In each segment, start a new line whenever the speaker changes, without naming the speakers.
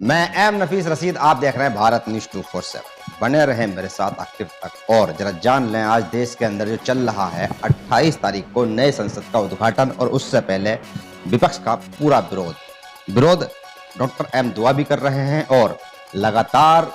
मैं एम नफीस रशीद, आप देख रहे हैं भारत न्यूज 247। बने रहे मेरे साथ आखिर तक और जरा जान लें आज देश के अंदर जो चल रहा है। 28 तारीख को नए संसद का उद्घाटन और उससे पहले विपक्ष का पूरा विरोध डॉक्टर एम दुआ भी कर रहे हैं और लगातार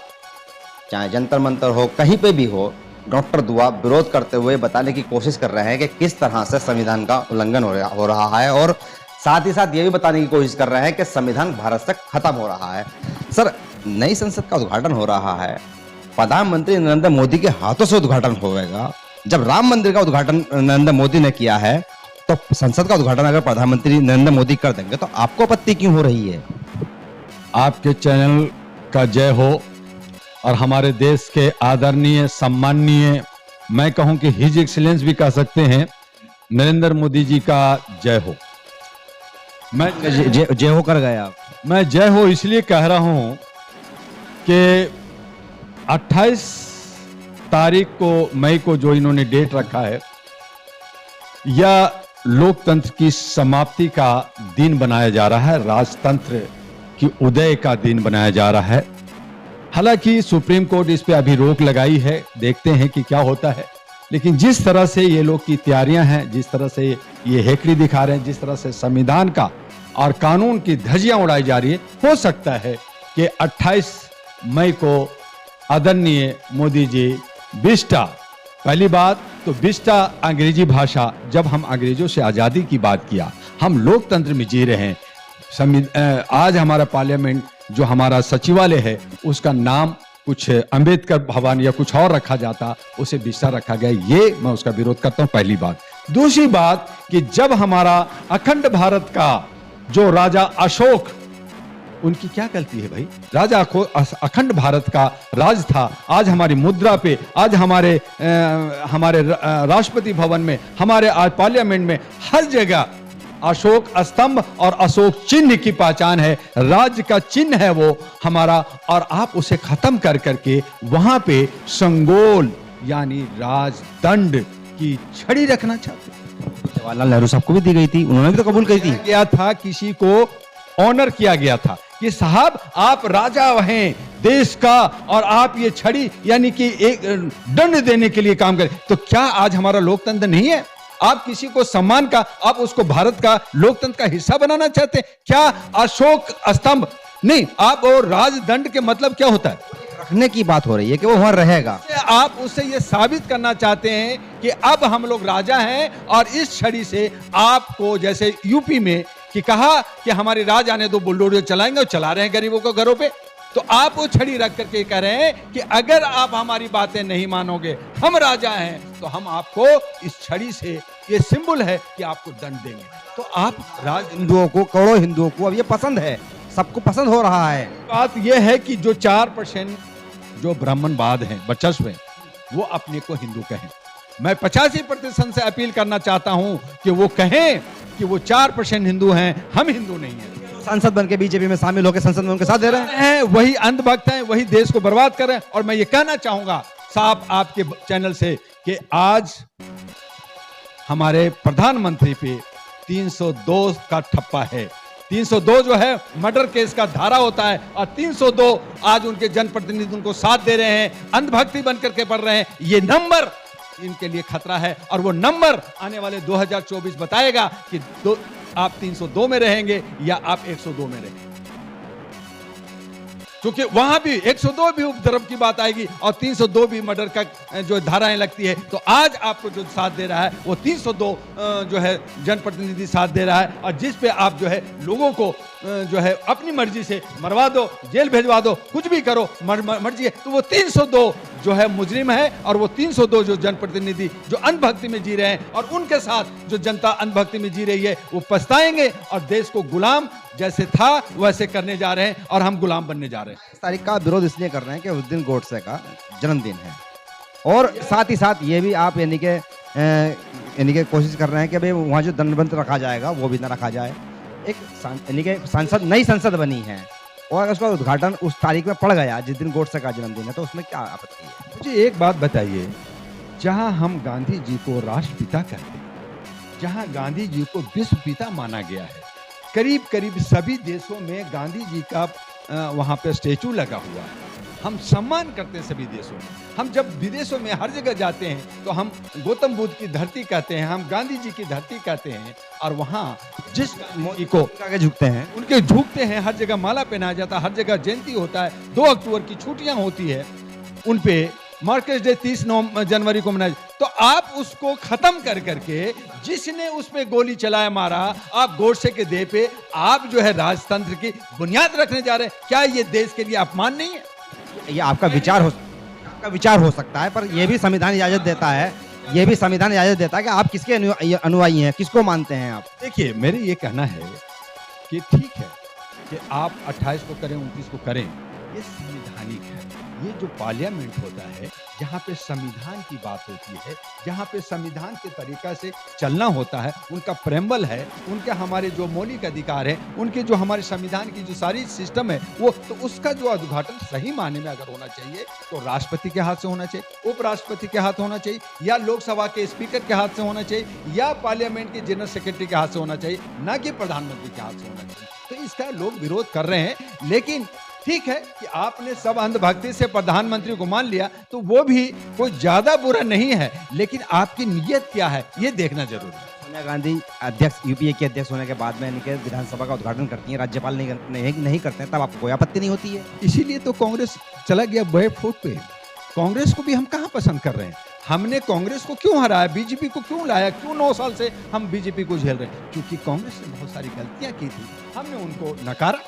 चाहे जंतर मंतर हो कहीं पे भी हो डॉक्टर दुआ विरोध करते हुए बताने की कोशिश कर रहे हैं कि किस तरह से संविधान का उल्लंघन हो रहा है और साथ ही साथ ये भी बताने की कोशिश कर रहे हैं कि संविधान भारत से खत्म हो रहा है। सर, नई संसद का उद्घाटन हो रहा है, प्रधानमंत्री नरेंद्र मोदी के हाथों से उद्घाटन होगा। जब राम मंदिर का उद्घाटन नरेंद्र मोदी ने किया है तो संसद का उद्घाटन अगर प्रधानमंत्री नरेंद्र मोदी कर देंगे तो आपको आपत्ति क्यों हो रही है?
आपके चैनल का जय हो और हमारे देश के आदरणीय सम्माननीय, मैं कहूं कि हिज एक्सीलेंस भी कह सकते हैं, नरेंद्र मोदी जी का जय हो। मैं
जय हो कर गए आप।
मैं जय हो इसलिए कह रहा हूं कि 28 तारीख को मई को जो इन्होंने डेट रखा है, यह लोकतंत्र की समाप्ति का दिन बनाया जा रहा है, राजतंत्र की उदय का दिन बनाया जा रहा है। हालांकि सुप्रीम कोर्ट इस पे अभी रोक लगाई है, देखते हैं कि क्या होता है। लेकिन जिस तरह से ये लोग की तैयारियां हैं, जिस तरह से ये हेकड़ी दिखा रहे हैं, जिस तरह से संविधान का और कानून की धज्जियां उड़ाई जा रही है, हो सकता है कि 28 मई को आदरणीय मोदी जी बिस्टा, पहली बात तो बिस्टा अंग्रेजी भाषा, जब हम अंग्रेजों से आजादी की बात किया, हम लोकतंत्र में जी रहे हैं। आज हमारा पार्लियामेंट जो हमारा सचिवालय है उसका नाम कुछ अंबेडकर भवन या कुछ और रखा जाता, उसे बिस्टा रखा गया। ये मैं उसका विरोध करता हूं, पहली बात। दूसरी बात कि जब हमारा अखंड भारत का जो राजा अशोक, उनकी क्या गलती है भाई, राजा अखंड भारत का राज था। आज हमारी मुद्रा पे, आज हमारे राष्ट्रपति भवन में, हमारे आज पार्लियामेंट में, हर जगह अशोक स्तंभ और अशोक चिन्ह की पहचान है, राज्य का चिन्ह है वो हमारा। और आप उसे खत्म कर करके वहां पे संगोल यानी राजदंड की छड़ी रखना चाहते हैं।
जवाहरलाल नेहरू साहब को भी दी गई थी, उन्होंने भी तो कबूल की थी।
किया था, किसी को ऑनर किया गया था कि साहब आप राजा हैं देश का और आप ये छड़ी यानी कि एक दंड देने के लिए काम करें। तो क्या आज हमारा लोकतंत्र नहीं है? आप किसी को सम्मान का, आप उसको भारत का लोकतंत्र का हिस्सा बनाना चाहते हैं क्या? अशोक स्तंभ नहीं, आप और राजदंड के मतलब क्या होता है?
रखने की बात हो रही है कि वो वहां रहेगा।
आप उससे ये साबित करना चाहते हैं कि अब हम लोग राजा हैं और इस छड़ी से आपको, जैसे यूपी में कि कहा कि हमारे राज आने दो, बुलडोजर चलाएंगे और चला रहे हैं गरीबों को घरों पे, तो आप वो छड़ी रख करके कह रहे हैं कि अगर आप हमारी बातें नहीं मानोगे, हम राजा हैं, तो हम आपको इस छड़ी से, ये सिंबल है कि आपको दंड देंगे। तो आप
हिंदुओं को, करोड़ों हिंदुओं को अब ये पसंद है, सबको पसंद हो रहा है।
बात यह है कि जो 4% जो ब्राह्मणवाद हैं, वर्चस्व हैं, वो अपने को हिंदू कहें। मैं 85% से अपील करना चाहता हूं कि वो कहें कि वो 4% हिंदू हैं, हम हिंदू नहीं हैं।
सांसद बन के बीजेपी में शामिल होकर संसद में उनके साथ दे रहे हैं,
वही अंधभक्त हैं, वही देश को बर्बाद कर रहे हैं। और मैं ये कहना चाहूंगा साहब आपके चैनल से कि आज हमारे प्रधानमंत्री पे 302 का ठप्पा है। 302 जो है मर्डर केस का धारा होता है और 302 आज उनके जनप्रतिनिधि उनको साथ दे रहे हैं, अंधभक्ति बनकर के पढ़ रहे हैं। ये नंबर इनके लिए खतरा है और वो नंबर आने वाले 2024 बताएगा कि आप 302 में रहेंगे या आप 102 में रहेंगे, क्योंकि वहां भी 102 भी उपद्रव की बात आएगी और 302 भी मर्डर का जो धाराएं लगती है। तो आज आपको जो साथ दे रहा है वो 302 जो है जनप्रतिनिधि साथ दे रहा है और जिस पे आप जो है लोगों को जो है अपनी मर्जी से मरवा दो, जेल भेजवा दो, कुछ भी करो, मर्जी है, तो वो 302 जो है मुजरिम है और वो 302 जो जनप्रतिनिधि जो अंधभक्ति में जी रहे हैं और उनके साथ जो जनता अंधभक्ति में जी रही है वो पछताएंगे और देश को गुलाम जैसे था वैसे करने जा रहे हैं और हम गुलाम बनने जा रहे हैं।
इस तारीख का विरोध इसलिए कर रहे हैं कि उस दिन गोडसे का जन्मदिन है और साथ ही साथ ये भी आप यानी कि कोशिश कर रहे हैं कि भाई वहाँ जो दंडबंद रखा जाएगा वो भी ना रखा जाए। एक यानी कि संसद, नई संसद बनी है और अगर उसका उद्घाटन उस तारीख में पड़ गया जिस दिन गोडसे का जन्मदिन है तो उसमें क्या आपत्ति है?
मुझे एक बात बताइए, जहां हम गांधी जी को राष्ट्रपिता कहते हैं, जहां गांधी जी को विश्व पिता माना गया है, करीब करीब सभी देशों में गांधी जी का वहाँ पे स्टेचू लगा हुआ है। हम सम्मान करते हैं सभी देशों में। हम जब विदेशों में हर जगह जाते हैं तो हम गौतम बुद्ध की धरती कहते हैं, हम गांधी जी की धरती कहते हैं, और वहाँ जिस मोदी को
आगे झुकते हैं।
उनके झुकते हैं, हर जगह माला पहनाया जाता है, हर जगह जयंती होता है, 2 अक्टूबर की छुट्टियां होती है, उन पे मार्कस डे 30 जनवरी को मनाया। तो आप उसको खत्म कर करके जिसने उस पे गोली चलाया मारा, आप गोडसे के देह पे आप जो है राजतंत्र की बुनियाद रखने जा रहे हैं। क्या ये देश के लिए अपमान नहीं है?
ये आपका विचार हो सकता है, पर यह भी संविधान इजाजत देता है, कि आप किसके अनुयायी हैं, किसको मानते हैं आप।
देखिए, मेरे ये कहना है कि ठीक है कि आप 28 को करें, 29 को करें, ये संवैधानिक है। ये जो पार्लियामेंट होता है, जहाँ पे संविधान की बात होती है, जहाँ पे संविधान के तरीका से चलना होता है, उनका प्रेम्बल है, उनके हमारे जो मौलिक अधिकार है, उनके जो हमारे संविधान की जो सारी सिस्टम है, वो तो उसका जो उद्घाटन सही मायने में अगर होना चाहिए तो राष्ट्रपति के हाथ से होना चाहिए, उपराष्ट्रपति के हाथ होना चाहिए, या लोकसभा के स्पीकर के हाथ से होना चाहिए, या पार्लियामेंट के जनरल सेक्रेटरी के हाथ से होना चाहिए, ना कि प्रधानमंत्री के हाथ से होना चाहिए। तो इसका लोग विरोध कर रहे हैं, लेकिन ठीक है कि आपने सब अंधभक्ति से प्रधानमंत्री को मान लिया, तो वो भी कोई ज्यादा बुरा नहीं है, लेकिन आपकी नीयत क्या है ये देखना जरूरी है।
सोनिया गांधी यूपीए की अध्यक्ष होने के बाद में इनके विधानसभा का उद्घाटन करती हैं, राज्यपाल नहीं करते हैं, तब आपको कोई आपत्ति नहीं होती है?
इसीलिए तो कांग्रेस चला गया बड़े फुट पे। कांग्रेस को भी हम कहाँ पसंद कर रहे हैं? हमने कांग्रेस को क्यों हराया, बीजेपी को क्यों लाया, क्यों 9 साल से हम बीजेपी को झेल रहे हैं? क्योंकि कांग्रेस ने बहुत सारी गलतियां की थी, हमने उनको नकारा,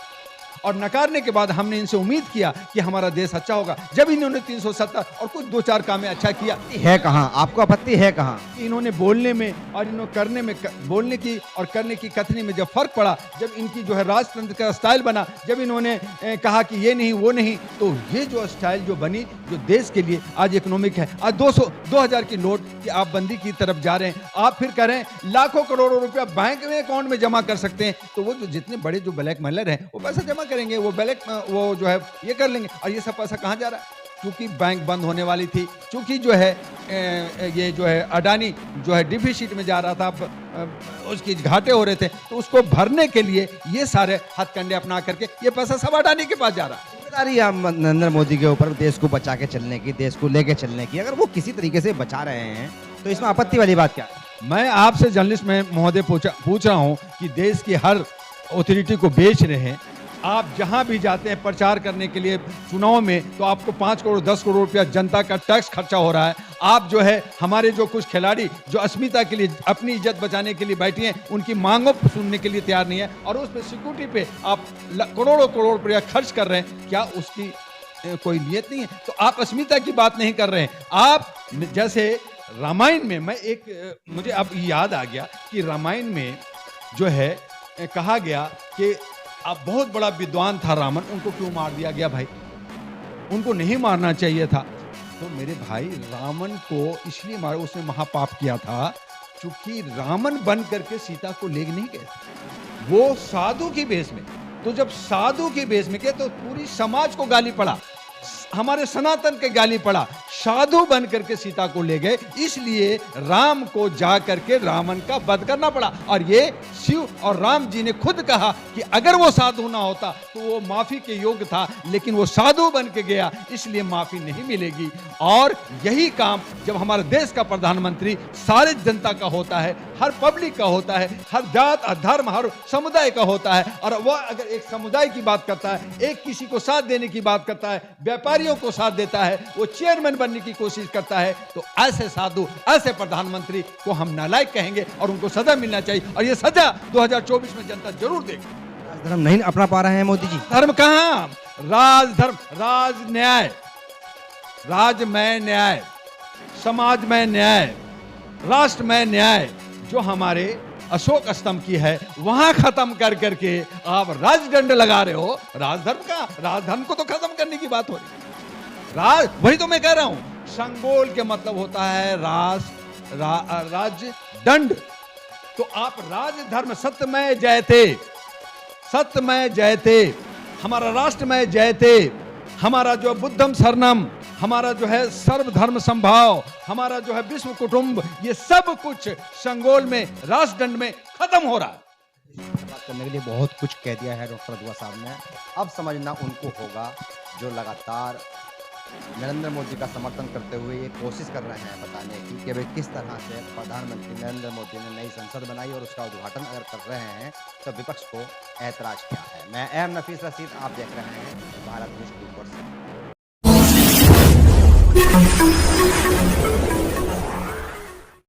और नकारने के बाद हमने इनसे उम्मीद किया कि हमारा देश अच्छा होगा। जब इन्होंने 370 और कुछ 2-4 काम में अच्छा किया,
है कहाँ, आपको आपत्ति है कहाँ?
इन्होंने बोलने में और इन्होंने करने में, बोलने की और करने की कथनी में जब फर्क पड़ा, जब इनकी जो है राजतंत्र का स्टाइल बना, जब इन्होंने कहा कि ये नहीं वो नहीं, तो ये जो स्टाइल जो बनी, जो देश के लिए आज इकोनॉमिक है, आज 2000 की नोट की आप बंदी की तरफ जा रहे हैं, आप फिर कह रहे हैं लाखों करोड़ों रुपया बैंक में अकाउंट में जमा कर सकते हैं, तो वो जो जितने बड़े जो ब्लैक मेलर हैं वो पैसा जमा करेंगे, वो ब्लैक वो जो है ये कर लेंगे। और ये सब पैसा कहाँ जा रहा है? क्योंकि बैंक बंद होने वाली थी, क्योंकि जो है ये जो है अडानी जो है डिफिसिट में जा रहा था, उसकी घाटे हो रहे थे, तो उसको भरने के लिए ये सारे हथकंडे अपना करके ये पैसा सब अडानी के पास जा रहा है।
जिम्मेदारी है नरेंद्र मोदी के ऊपर देश को बचा के चलने की, देश को लेके चलने की, अगर वो किसी तरीके से बचा रहे हैं तो इसमें आपत्ति वाली बात क्या है?
मैं आपसे जर्नलिस्ट में महोदय पूछ रहा हूँ कि देश की हर अथॉरिटी को बेच रहे हैं। आप जहां भी जाते हैं प्रचार करने के लिए चुनाव में, तो आपको 5 करोड़ 10 करोड़ रुपया जनता का टैक्स खर्चा हो रहा है। आप जो है हमारे जो कुछ खिलाड़ी जो अस्मिता के लिए, अपनी इज्जत बचाने के लिए बैठे हैं, उनकी मांगों को सुनने के लिए तैयार नहीं है, और उस पर सिक्योरिटी पे आप करोड़ों करोड़ रुपया खर्च कर रहे हैं। क्या उसकी कोई नियत नहीं है? तो आप अस्मिता की बात नहीं कर रहे हैं। आप जैसे रामायण में, मैं एक मुझे अब याद आ गया कि रामायण में जो है कहा गया कि अब बहुत बड़ा विद्वान था रावण, उनको क्यों मार दिया गया? भाई उनको नहीं मारना चाहिए था। तो मेरे भाई रावण को इसलिए मारा, उसने महापाप किया था क्योंकि रावण बन करके सीता को ले नहीं गए, वो साधु की भेष में। तो जब साधु की भेष में गए तो पूरी समाज को गाली पड़ा, हमारे सनातन के गाली पड़ा, साधु बन करके सीता को ले गए, इसलिए राम को जा करके रावण का वध करना पड़ा। और ये शिव और राम जी ने खुद कहा कि अगर वो साधु ना होता तो वो माफी के योग्य था, लेकिन वो साधु बन के गया, इसलिए माफी नहीं मिलेगी। और यही काम जब हमारे देश का प्रधानमंत्री सारे जनता का होता है, हर पब्लिक का होता है, हर जात, हर धर्म, हर समुदाय का होता है, और वह अगर एक समुदाय की बात करता है, एक किसी को साथ देने की बात करता है, व्यापारियों को साथ देता है, वो चेयरमैन बनने की कोशिश करता है, तो ऐसे साधु, ऐसे प्रधानमंत्री को हम नालायक कहेंगे और उनको सजा मिलना चाहिए। और ये सजा 2024 में जनता जरूर देगी।
धर्म नहीं अपना पा रहे हैं मोदी जी।
धर्म कहां? राजधर्म, राज न्याय, राज में न्याय, समाज में न्याय, राष्ट्र में न्याय, जो हमारे अशोक स्तंभ की है, वहां खत्म कर करके आप राजदंड लगा रहे हो। राजधर्म का, राजधर्म को तो खत्म करने की बात हो रही है। राज, वही तो मैं कह रहा हूं, संगोल के मतलब होता है राजदंड। तो आप राजधर्म, सत्यमय जयते, सत्यमय जयते, हमारा राष्ट्र में जयते, हमारा जो बुद्धम शरणम, हमारा जो है सर्वधर्म संभाव, हमारा जो है विश्व कुटुंब, ये सब कुछ संगोल में, राजदंड में खत्म हो रहा है।
बात करने के लिए बहुत कुछ कह दिया है डॉक्टर अदवा साहब ने। अब समझना उनको होगा जो लगातार नरेंद्र मोदी का समर्थन करते हुए ये कोशिश कर रहे हैं बताने की कि भाई किस तरह से प्रधानमंत्री नरेंद्र मोदी ने नई संसद बनाई और उसका उद्घाटन अगर कर रहे हैं तो विपक्ष को ऐतराज क्या है। मैं एम नफीस रशीद, आप देख रहे हैं भारत न्यूज़ 24/7।